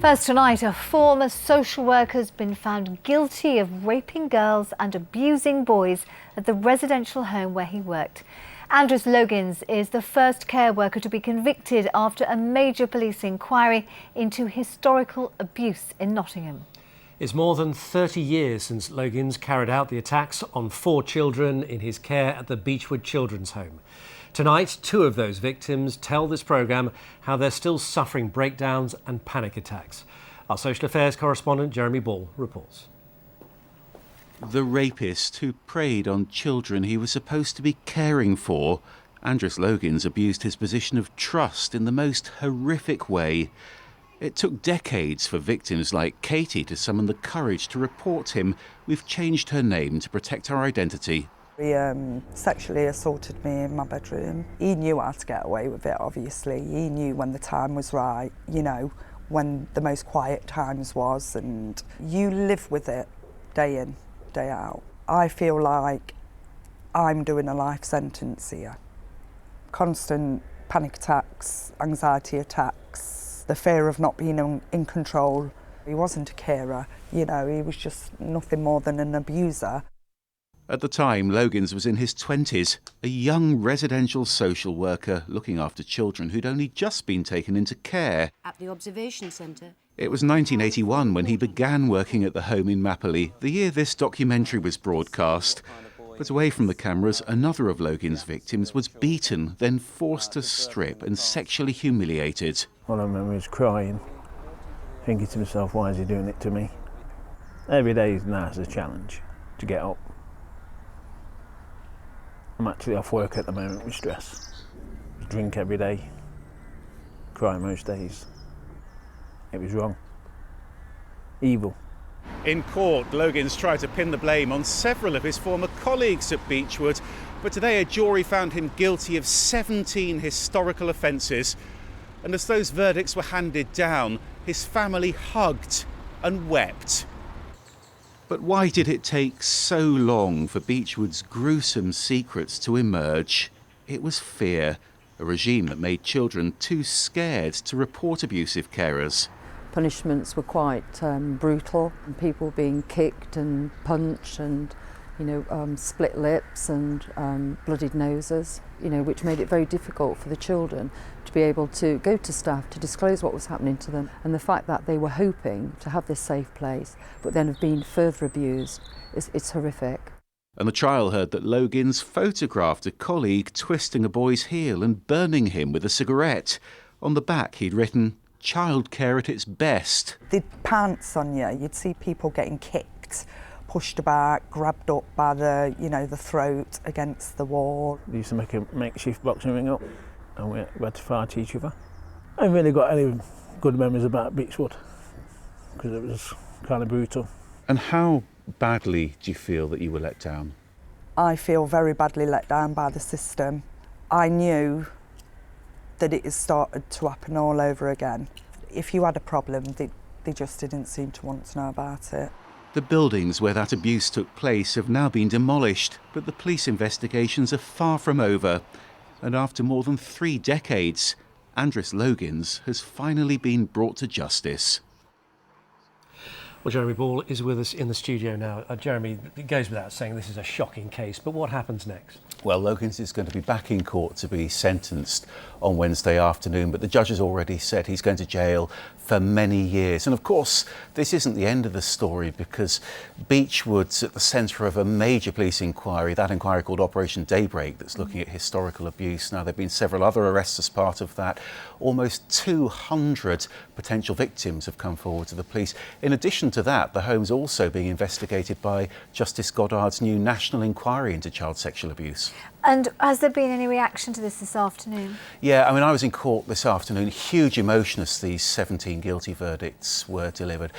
First tonight, a former social worker has been found guilty of raping girls and abusing boys at the residential home where he worked. Andris Logins is the first care worker to be convicted after a major police inquiry into historical abuse in Nottingham. It's more than 30 years since Logins carried out the attacks on 4 children in his care at the Beechwood Children's Home. Tonight, 2 of those victims tell this programme how they're still suffering breakdowns and panic attacks. Our social affairs correspondent Jeremy Ball reports. The rapist who preyed on children he was supposed to be caring for, Andris Logins abused his position of trust in the most horrific way. It took decades for victims like Katie to summon the courage to report him. We've changed her name to protect her identity. He sexually assaulted me in my bedroom. He knew how to get away with it, obviously. He knew when the time was right, you know, when the most quiet times was, and you live with it day in, day out. I feel like I'm doing a life sentence here. Constant panic attacks, anxiety attacks, the fear of not being in control. He wasn't a carer, you know, he was just nothing more than an abuser. At the time, Logins was in his 20s, a young residential social worker looking after children who'd only just been taken into care. At the observation centre. It was 1981 when he began working at the home in Mapley, the year this documentary was broadcast. But away from the cameras, another of Logins' victims was beaten, then forced to strip and sexually humiliated. All I remember is crying, thinking to myself, why is he doing it to me? Every day now is a challenge to get up. I'm actually off work at the moment with stress. Drink every day, cry most days. It was wrong. Evil. In court, Logins tried to pin the blame on several of his former colleagues at Beechwood, but today a jury found him guilty of 17 historical offences. And as those verdicts were handed down, his family hugged and wept. But why did it take so long for Beechwood's gruesome secrets to emerge? It was fear, a regime that made children too scared to report abusive carers. Punishments were quite brutal, people being kicked and punched and, split lips and bloodied noses, which made it very difficult for the children to be able to go to staff to disclose what was happening to them. And the fact that they were hoping to have this safe place, but then have been further abused, it's horrific. And the trial heard that Logins photographed a colleague twisting a boy's heel and burning him with a cigarette. On the back he'd written, "Childcare at its best." They'd pants on you, you'd see people getting kicked, pushed back, grabbed up by the throat against the wall. They used to make a makeshift boxing ring up and we had to fight each other. I haven't really got any good memories about Beechwood because it was kind of brutal. And how badly do you feel that you were let down? I feel very badly let down by the system. I knew that it has started to happen all over again. If you had a problem, they just didn't seem to want to know about it. The buildings where that abuse took place have now been demolished, but the police investigations are far from over. And after more than 3 decades, Andris Logins has finally been brought to justice. Well, Jeremy Ball is with us in the studio now. Jeremy, it goes without saying this is a shocking case, but what happens next? Well, Logins is going to be back in court to be sentenced on Wednesday afternoon, but the judge has already said he's going to jail for many years. And of course, this isn't the end of the story because Beechwood's at the centre of a major police inquiry, that inquiry called Operation Daybreak, that's looking at historical abuse. Now, there have been several other arrests as part of that. Almost 200 potential victims have come forward to the police. In addition to that, the home's also being investigated by Justice Goddard's new national inquiry into child sexual abuse. And has there been any reaction to this afternoon? Yeah, I was in court this afternoon. Huge emotion as these 17 guilty verdicts were delivered.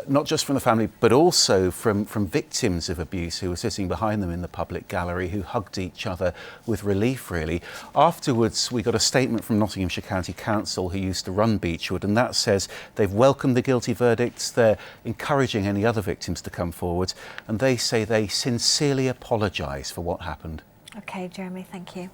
Not just from the family, but also from victims of abuse who were sitting behind them in the public gallery, who hugged each other with relief, really. Afterwards, we got a statement from Nottinghamshire County Council, who used to run Beechwood, and that says they've welcomed the guilty verdicts, they're encouraging any other victims to come forward, and they say they sincerely apologise for what happened. OK, Jeremy, thank you.